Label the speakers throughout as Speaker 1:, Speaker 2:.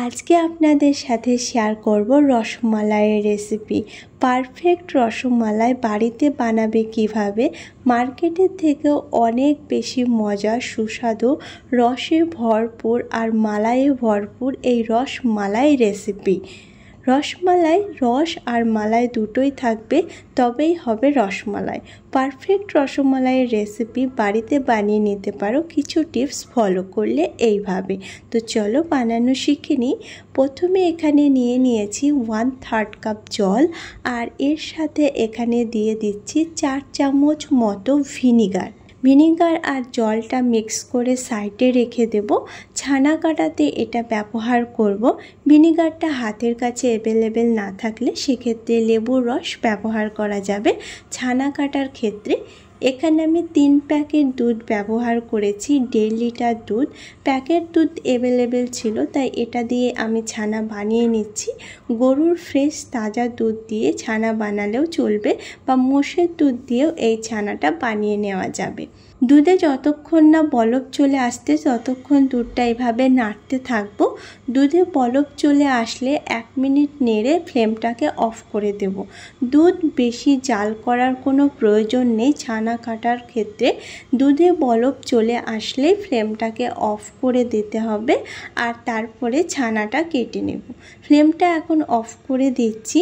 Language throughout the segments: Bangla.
Speaker 1: আজকে আপনাদের সাথে শেয়ার করব রসমালাইয়ের রেসিপি। পারফেক্ট রসমালাই বাড়িতে বানাবে কিভাবে, মার্কেটের থেকেও অনেক বেশি মজা, সুস্বাদু, রসে ভরপুর আর মালাইয়ে ভরপুর এই রসমালাই রেসিপি। রসমালাই, রস আর মালাই দুটোই থাকবে, তবেই হবে রসমালাই। পারফেক্ট রসমালাইয়ের রেসিপি বাড়িতে বানিয়ে নিতে পারো কিছু টিপস ফলো করলে এইভাবে। তো চলো বানানো শিখে নিই। প্রথমে এখানে নিয়েছি 1/3 কাপ জল, আর এর সাথে এখানে দিয়ে দিচ্ছি 4 চামচ মতো ভিনিগার আর জলটা মিক্স করে সাইডে রেখে দেব। ছানা কাটাতে এটা ব্যবহার করব। ভিনিগারটা হাতের কাছে অ্যাভেলেবেল না থাকলে সেক্ষেত্রে লেবুর রস ব্যবহার করা যাবে ছানা কাটার ক্ষেত্রে। এখানে আমি 3 প্যাকেট দুধ ব্যবহার করেছি, 1.5 লিটার দুধ। প্যাকেট দুধ অ্যাভেলেবেল ছিল, তাই এটা দিয়ে আমি ছানা বানিয়ে নিচ্ছি। গরুর ফ্রেশ তাজা দুধ দিয়ে ছানা বানালেও চলবে, বা মোষের দুধ দিয়েও এই ছানাটা বানিয়ে নেওয়া যাবে। দুধে যতক্ষণ না বলক চলে আসতে ততক্ষণ দুধটা এভাবে নাড়তে থাকবো। দুধে বলক চলে আসলে 1 মিনিট নেড়ে ফ্লেমটাকে অফ করে দেব। দুধ বেশি জাল করার কোনো প্রয়োজন নেই ছানা কাটার ক্ষেত্রে। দুধে বলক চলে আসলেই ফ্লেমটাকে অফ করে দিতে হবে, আর তারপরে ছানাটা কেটে নেব। ফ্লেমটা এখন অফ করে দিচ্ছি,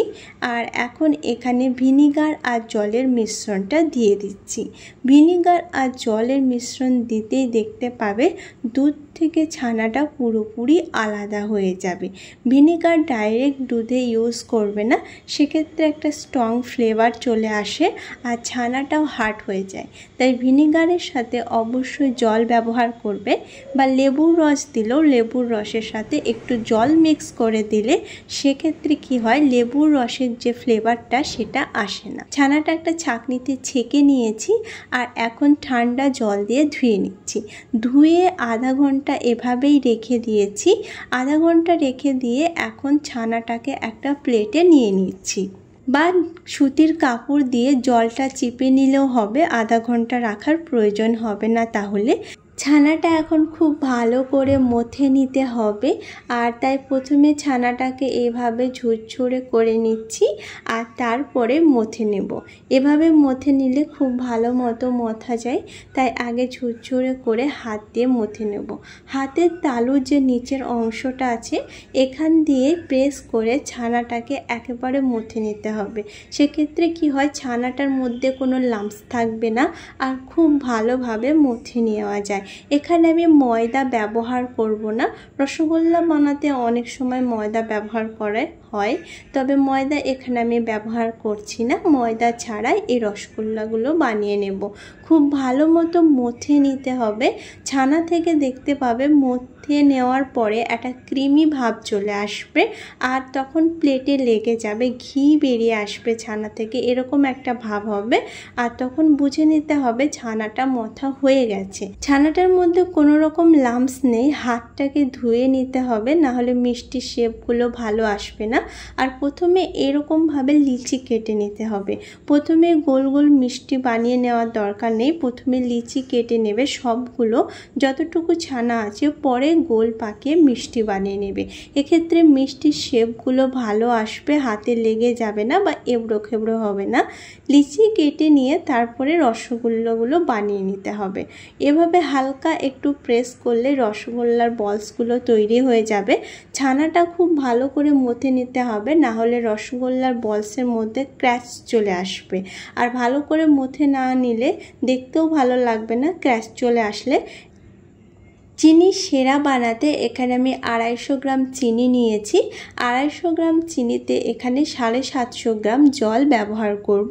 Speaker 1: আর এখন এখানে ভিনিগার আর জলের মিশ্রণটা দিয়ে দিচ্ছি। ভিনিগার আর জলের মিশ্রণ দিতেই দেখতে পাবে দুধ থেকে ছানাটা পুরোপুরি আলাদা হয়ে যাবে। ভিনিগার ডাইরেক্ট দুধে ইউজ করবে না, সেক্ষেত্রে একটা স্ট্রং ফ্লেভার চলে আসে আর ছানাটাও হার্ড হয়ে যায়। তাই ভিনিগারের সাথে অবশ্যই জল ব্যবহার করবে, বা লেবুর রস দিলেও লেবুর রসের সাথে একটু জল মিক্স করে দিলে সেক্ষেত্রে কি হয়, লেবুর রসের যে ফ্লেভারটা সেটা আসে না। ছানাটা একটা ছাঁকনিতে ছেঁকে নিয়েছি, আর এখন ঠান্ডা জল দিয়ে ধুয়ে নিচ্ছি। ধুয়ে আধা ঘন্টা এভাবেই রেখে দিয়েছি। আধা ঘন্টা রেখে দিয়ে এখন ছানাটাকে একটা প্লেটে নিয়ে নিচ্ছি, বা সুতির কাপড় দিয়ে জলটা চিপে নিলেও হবে। আধা ঘন্টা রাখার প্রয়োজন হবে না তাহলে। ছানাটা এখন খুব ভালো করে মথে নিতে হবে, আর তাই প্রথমে ছানাটাকে এভাবে ঝুরঝুরে করে নিচ্ছি, আর তারপরে মথে নেব। এভাবে মথে নিলে খুব ভালো মতো মথা যায়, তাই আগে ঝুরঝুরে করে হাত দিয়ে মথে নেব। হাতের তালুর যে নিচের অংশটা আছে এখান দিয়ে প্রেস করে ছানাটাকে একেবারে মথে নিতে হবে। সেক্ষেত্রে কি হয়, ছানাটার মধ্যে কোনো লাম্পস থাকবে না, আর খুব ভালোভাবে মথে নেওয়া যায়। এখানে আমি ময়দা ব্যবহার করব না। রসগোল্লা বানাতে অনেক সময় ময়দা ব্যবহার করা হয়, তবে ময়দা এখানে আমি ব্যবহার করছি না। ময়দা ছাড়াই এই রসগোল্লাগুলো বানিয়ে নেব। খুব ভালো মতো মথে নিতে হবে। ছানা থেকে দেখতে পাবে মথে নেওয়ার পরে একটা ক্রিমি ভাব চলে আসবে, আর তখন প্লেটে লেগে যাবে, ঘি বেরিয়ে আসবে ছানা থেকে, এরকম একটা ভাব হবে। আর তখন বুঝে নিতে হবে ছানাটা মথা হয়ে গেছে। ছানাটার মধ্যে কোনো রকম লাম্পস নেই, হাতটাকে ধুয়ে নিতে হবে, না হলে মিষ্টির শেপগুলো ভালো আসবে না। আর প্রথমে এরকমভাবে লিচি কেটে নিতে হবে। প্রথমে গোল গোল মিষ্টি বানিয়ে নেওয়ার দরকার নেই, প্রথমে লিচি কেটে নেবে সবগুলো, যতটুকু ছানা আছে, পরে গোল পাকিয়ে মিষ্টি বানিয়ে নেবে। এক্ষেত্রে মিষ্টির শেপগুলো ভালো আসবে, হাতে লেগে যাবে না বা এবড়ো খেবড়ো হবে না। লিচি কেটে নিয়ে তারপরে রসগোল্লাগুলো বানিয়ে নিতে হবে। এভাবে হালকা একটু প্রেস করলে রসগোল্লার বলসগুলো তৈরি হয়ে যাবে। ছানাটা খুব ভালো করে মথে নিতে হবে, না হলে রসগোল্লার বলসের মধ্যে ক্র্যাচ চলে আসবে, আর ভালো করে মথে না নিলে দেখতেও ভালো লাগবে না ক্র্যাচ চলে আসলে। চিনি সেরা বানাতে এখানে আমি 250 গ্রাম চিনি নিয়েছি। 250 গ্রাম চিনিতে এখানে 750 গ্রাম জল ব্যবহার করব,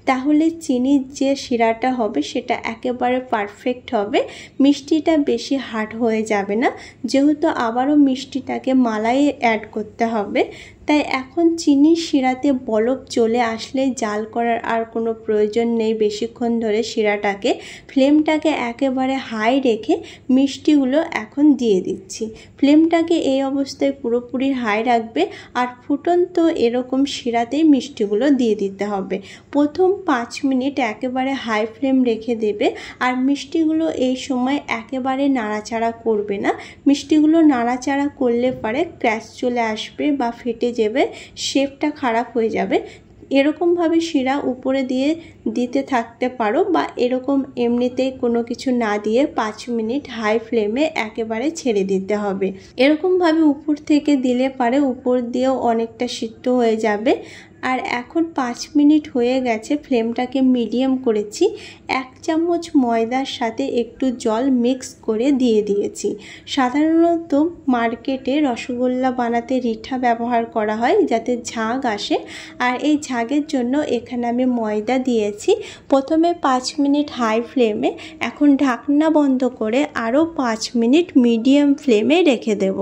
Speaker 1: তাহলে চিনির যে শিরাটা হবে সেটা একেবারে পারফেক্ট হবে। মিষ্টিটা বেশি হার্ড হয়ে যাবে না, যেহেতু আবারও মিষ্টিটাকে মালাইয়ে অ্যাড করতে হবে। তাই এখন চিনির শিরাতে বলক চলে আসলে জাল করার আর কোনো প্রয়োজন নেই। বেশিক্ষণ ধরে শিরাটাকে ফ্লেমটাকে একেবারে হাই রেখে মিষ্টিগুলো এখন দিয়ে দিচ্ছি। ফ্লেমটাকে এই অবস্থায় পুরোপুরি হাই রাখবে আর ফুটন্ত এরকম শিরাতেই মিষ্টিগুলো দিয়ে দিতে হবে। প্রথম 5 মিনিট একেবারে হাই ফ্লেম রেখে দেবে আর মিষ্টিগুলো এই সময় একেবারে নাড়াচাড়া করবে না। মিষ্টিগুলো নাড়াচাড়া করলে পরে ক্র্যাশ চলে আসবে বা ফেটে যাবে, শেপটা খারাপ হয়ে যাবে। এরকমভাবে শিরা উপরে দিয়ে দিতে থাকতে পারো বা এরকম এমনিতেই কোনো কিছু না দিয়ে 5 মিনিট হাই ফ্লেমে একেবারে ছেড়ে দিতে হবে। এরকমভাবে উপর থেকে দিলে পারে উপর দিয়েও অনেকটা সিদ্ধ হয়ে যাবে। আর এখন 5 মিনিট হয়ে গেছে, ফ্লেমটাকে মিডিয়াম করেছি। 1 চামচ ময়দার সাথে একটু জল মিক্স করে দিয়ে দিয়েছি। সাধারণত মার্কেটে রসগোল্লা বানাতে রিঠা ব্যবহার করা হয় যাতে ঝাঁক আসে, আর এই ঝাঁকের জন্য এখানে আমি ময়দা দিয়েছি। প্রথমে 5 মিনিট হাই ফ্লেমে, এখন ঢাকনা বন্ধ করে আরও 5 মিনিট মিডিয়াম ফ্লেমে রেখে দেব।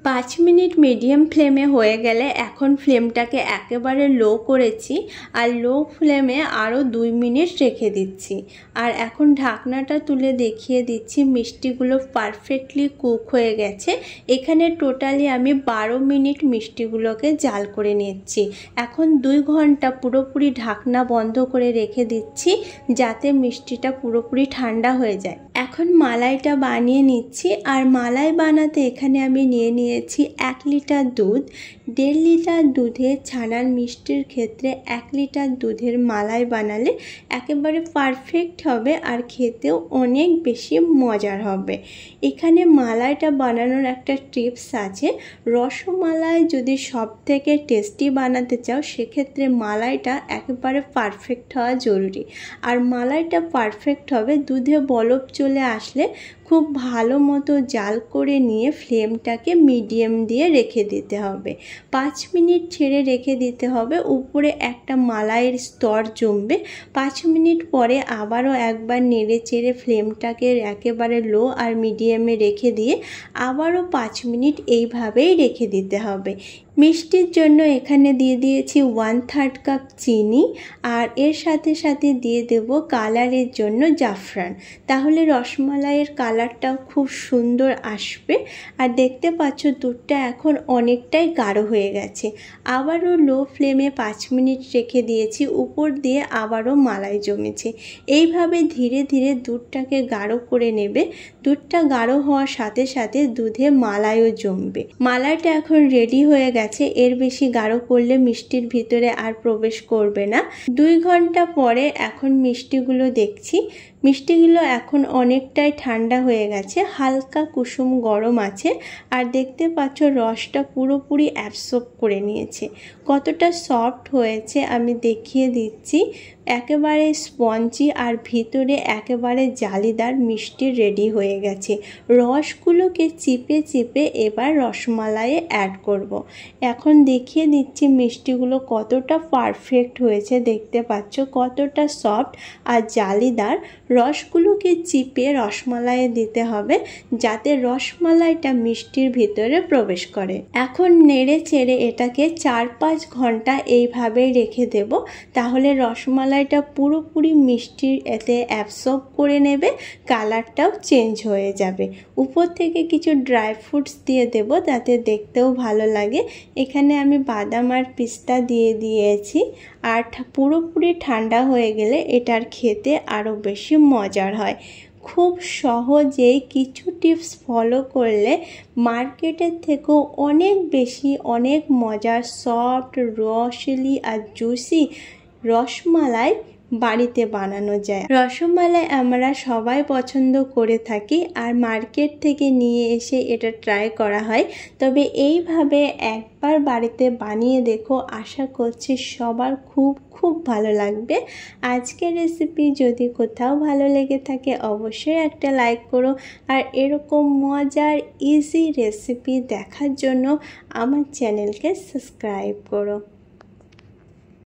Speaker 1: 5 মিনিট মিডিয়াম ফ্লেমে হয়ে গেলে এখন ফ্লেমটাকে একেবারে লো করেছি আর লো ফ্লেমে আরও 2 মিনিট রেখে দিচ্ছি। আর এখন ঢাকনাটা তুলে দেখিয়ে দিচ্ছি মিষ্টিগুলো পারফেক্টলি কুক হয়ে গেছে। এখানে টোটালি আমি 12 মিনিট মিষ্টিগুলোকে জাল করে নিচ্ছি। এখন 2 ঘন্টা পুরোপুরি ঢাকনা বন্ধ করে রেখে দিচ্ছি যাতে মিষ্টিটা পুরোপুরি ঠান্ডা হয়ে যায়। এখন মালাইটা বানিয়ে নিচ্ছি। আর মালাই বানাতে এখানে আমি নিয়ে নিয়েছি 1 লিটার দুধ। 1.5 লিটার দুধে ছানার মিষ্টির ক্ষেত্রে 1 লিটার দুধের মালাই বানালে একেবারে পারফেক্ট হবে আর খেতেও অনেক বেশি মজার হবে। এখানে মালাইটা বানানোর একটা টিপস আছে। রসমালাই যদি সব থেকে টেস্টি বানাতে চাও সেক্ষেত্রে মালাইটা একেবারে পারফেক্ট হওয়া জরুরি। আর মালাইটা পারফেক্ট হবে দুধে বলক চলে আসলে খুব ভালো মতো জাল করে নিয়ে ফ্লেমটাকে মিডিয়াম দিয়ে রেখে দিতে হবে। 5 মিনিট ছেড়ে রেখে দিতে হবে, উপরে একটা মালাইয়ের স্তর জমবে। 5 মিনিট পরে আবারও একবার নেড়ে চেড়ে ফ্লেমটাকে একেবারে লো আর মিডিয়ামে রেখে দিয়ে আবারও 5 মিনিট এইভাবেই রেখে দিতে হবে। মিষ্টির জন্য এখানে দিয়ে দিয়েছি 1/3 কাপ চিনি আর এর সাথে সাথে দিয়ে দেব কালারের জন্য জাফরান। তাহলে রসমালাইয়ের কালারটাও খুব সুন্দর আসবে। আর দেখতে পাচ্ছ দুধটা এখন অনেকটাই গাঢ় হয়ে গেছে। আবারও লো ফ্লেমে 5 মিনিট রেখে দিয়েছি, উপর দিয়ে আবারও মালাই জমেছে। এইভাবে ধীরে ধীরে দুধটাকে গাঢ় করে নেবে। দুধটা গাঢ় হওয়ার সাথে সাথে দুধে মালাইও জমবে। মালাইটা এখন রেডি হয়ে গেছে। এর বেশি গাঢ় করলে মিষ্টির ভিতরে আর প্রবেশ করবে না। 2 ঘন্টা পরে এখন মিষ্টিগুলো দেখছি। মিষ্টিগুলো এখন অনেকটাই ঠান্ডা হয়ে গেছে, হালকা কুসুম গরম আছে। আর দেখতে পাচ্ছ রসটা পুরোপুরি অ্যাবসর্ব করে নিয়েছে। কতটা সফট হয়েছে আমি দেখিয়ে দিচ্ছি। একেবারে স্পঞ্জি আর ভিতরে একেবারে জালিদার মিষ্টি রেডি হয়ে গেছে। রসগুলোকে চিপে চিপে এবার রসমালাইয়ে অ্যাড করব। এখন দেখিয়ে দিচ্ছি মিষ্টিগুলো কতটা পারফেক্ট হয়েছে। দেখতে পাচ্ছ কতটা সফট আর জালিদার। রসগুলোকে চিপে রসমালাইয়ে দিতে হবে যাতে রসমালাইটা মিষ্টির ভিতরে প্রবেশ করে। এখন নেড়ে চেড়ে এটাকে 4-5 ঘন্টা এইভাবে রেখে দেব। তাহলে রসমালাইটা পুরোপুরি মিষ্টির এতে অ্যাবসর্ব করে নেবে, কালারটাও চেঞ্জ হয়ে যাবে। উপর থেকে কিছু ড্রাই ফ্রুটস দিয়ে দেব যাতে দেখতেও ভালো লাগে। এখানে আমি বাদাম আর পিস্তা দিয়ে দিয়েছি। আর পুরোপুরি ঠান্ডা হয়ে গেলে এটার খেতে আরও বেশি মজার হয়। খুব সহজেই কিছু টিপস ফলো করলে মার্কেটের থেকেও অনেক বেশি অনেক মজার সফট রসলি আর জুসি রসমালাই বাড়িতে বানানো যায়। রসমালাই আমরা সবাই পছন্দ করে থাকি আর মার্কেট থেকে নিয়ে এসে এটা ট্রাই করা হয়। তবে এইভাবে একবার বাড়িতে বানিয়ে দেখো, আশা করছি সবার খুব ভালো লাগবে। আজকের রেসিপি যদি কোথাও ভালো লেগে থাকে অবশ্যই একটা লাইক করো। আর এরকম মজার ইজি রেসিপি দেখার জন্য আমার চ্যানেলকে সাবস্ক্রাইব করো।